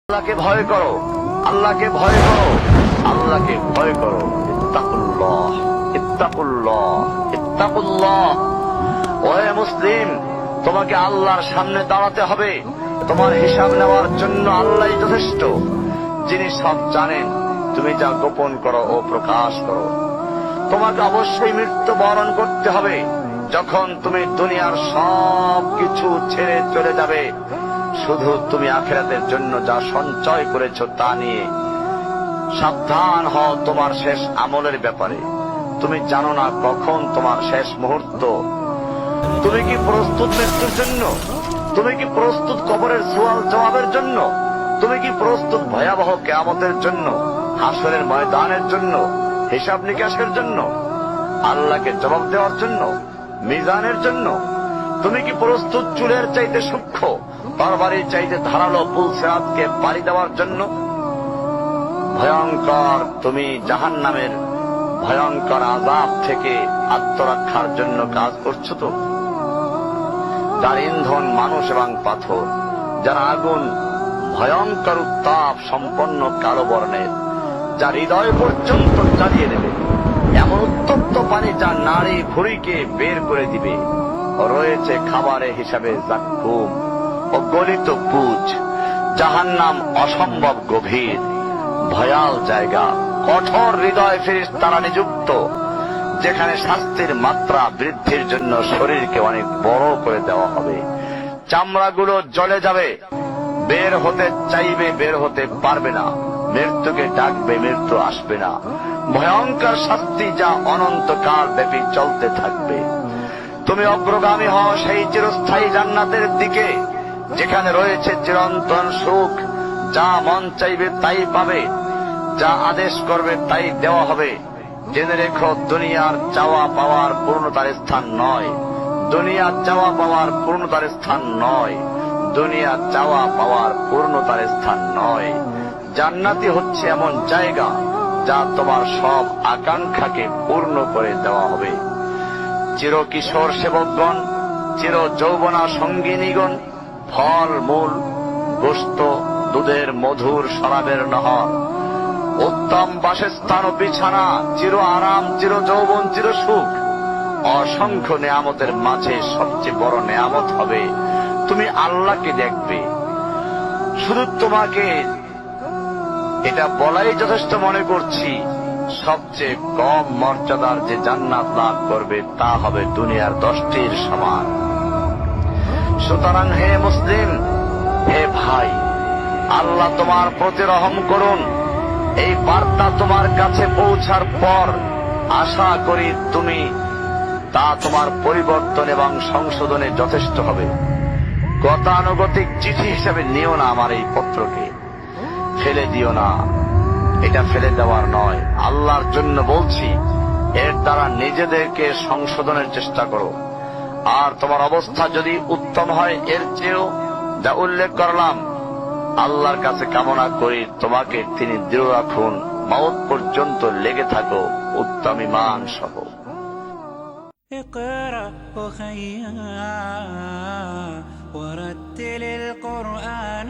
আল্লাহকে ভয় করো, আল্লাহকে ভয় করো, আল্লাহকে ভয় করো। ইত্তাকুল্লাহ, ইত্তাকুল্লাহ, ইত্তাকুল্লাহ। ওহে মুসলিম, তোমাকে আল্লাহর সামনে দাঁড়াতে হবে। তোমার হিসাব নেওয়ার জন্য আল্লাহই যথেষ্ট, যিনি সব জানেন। তুমি যা গোপন করো ও প্রকাশ করো। তোমাকে অবশ্যই মৃত্যু বরণ করতে হবে। যখন তুমি দুনিয়ার সব কিছু ছেড়ে চলে যাবে, শুধু তুমি আখিরাতের জন্য যা সঞ্চয় করেছ তা নিয়ে সাবধান হও তোমার শেষ আমলের ব্যাপারে। তুমি জানো না কখন তোমার শেষ মুহূর্ত। তুমি কি প্রস্তুত মৃত্যুর জন্য? তুমি কি প্রস্তুত কবরের সওয়াল জবাবের জন্য? তুমি কি প্রস্তুত ভয়াবহ কিয়ামতের জন্য, হাসরের ময়দানের জন্য, হিসাব নিকাশের জন্য, আল্লাহকে জবাব দেওয়ার জন্য, মিজানের জন্য? তুমি কি প্রস্তুত চুলের চাইতে সূক্ষ্ম, তরবারির চাইতে ধারালো পুলসিরাতকে পাড়ি দেওয়ার জন্য? ভয়ঙ্কর তুমি জাহান্নামের ভয়ঙ্কর আযাব থেকে আত্মরক্ষার জন্য কাজ করছো তো? যার ইন্ধন মানুষ এবং পাথর, যার আগুন ভয়ঙ্কর উত্তাপ সম্পন্ন কালো বর্ণের, যা হৃদয় পর্যন্ত জ্বালিয়ে দেবে, এমন উত্তপ্ত পানি যা নাড়ি ভুঁড়িকে বের করে দিবে। রয়েছে খাবারের হিসাবে জাক্কুম ও গলিত পুজ। জাহান্নাম অসম্ভব গভীর, ভয়াল জায়গা, কঠোর হৃদয় ফেরেশতারা নিযুক্ত, যেখানে শাস্তির মাত্রা বৃদ্ধির জন্য শরীরকে অনেক বড় করে দেওয়া হবে। চামড়াগুলো জ্বলে যাবে, বের হতে চাইবে, বের হতে পারবে না। মৃত্যুকে ডাকবে, মৃত্যু আসবে না। ভয়ঙ্কর শাস্তি যা অনন্তকাল ব্যাপী চলতে থাকবে। তুমি অগ্রগামী হও সেই চিরস্থায়ী জান্নাতের দিকে, যেখানে রয়েছে চিরন্তন সুখ। যা মন চাইবে তাই পাবে, যা আদেশ করবে তাই দেওয়া হবে। জেনে রেখো, দুনিয়ার চাওয়া পাওয়ার পূর্ণতার স্থান নয়। দুনিয়া চাওয়া পাওয়ার পূর্ণতার স্থান নয়। দুনিয়া চাওয়া পাওয়ার পূর্ণতার স্থান নয়। জান্নাতি হচ্ছে এমন জায়গা যা তোমার সব আকাঙ্ক্ষাকে পূর্ণ করে দেওয়া হবে। চির কিশোর সেবকগণ, চির যৌবনা সঙ্গিনীগণ, ফল মূল, গোশত, দুধের মধুর শরাবের নহর, উত্তম বাসস্থান ও বিছানা, চির আরাম, চির যৌবন, চির সুখ। অসংখ্য নেয়ামতের মাঝে সবচেয়ে বড় নেয়ামত হবে তুমি আল্লাহকে দেখবে। শুধু তোমাকে এটা বলাই যথেষ্ট মনে করছি, সবচেয়ে কম মর্যাদার যে জান্নাত লাভ করবে তা হবে দুনিয়ার 10টির সমান। সুতরাং হে মুসলিম, হে ভাই, আল্লাহ তোমার প্রতি রহম করুন। এই বার্তা তোমার কাছে পৌঁছার পর আশা করি তুমি তা তোমার পরিবর্তন এবং সংশোধনে যথেষ্ট হবে। গতানুগতিক চিঠি হিসেবে নিও না আমার এই পত্রকে, ফেলে দিও না। এটা ফেলে দেওয়ার নয়, আল্লাহর জন্য বলছি। এর দ্বারা নিজেদেরকে সংশোধনের চেষ্টা করো। আর তোমার অবস্থা যদি উত্তম হয় এর চেয়েও, যা উল্লেখ করলাম, আল্লাহর কাছে কামনা করি তোমাকে তিনি দৃঢ় রাখুন, মওত পর্যন্ত লেগে থাকো উত্তম ঈমান সহ। اقرأ أخيا ورتل القرآن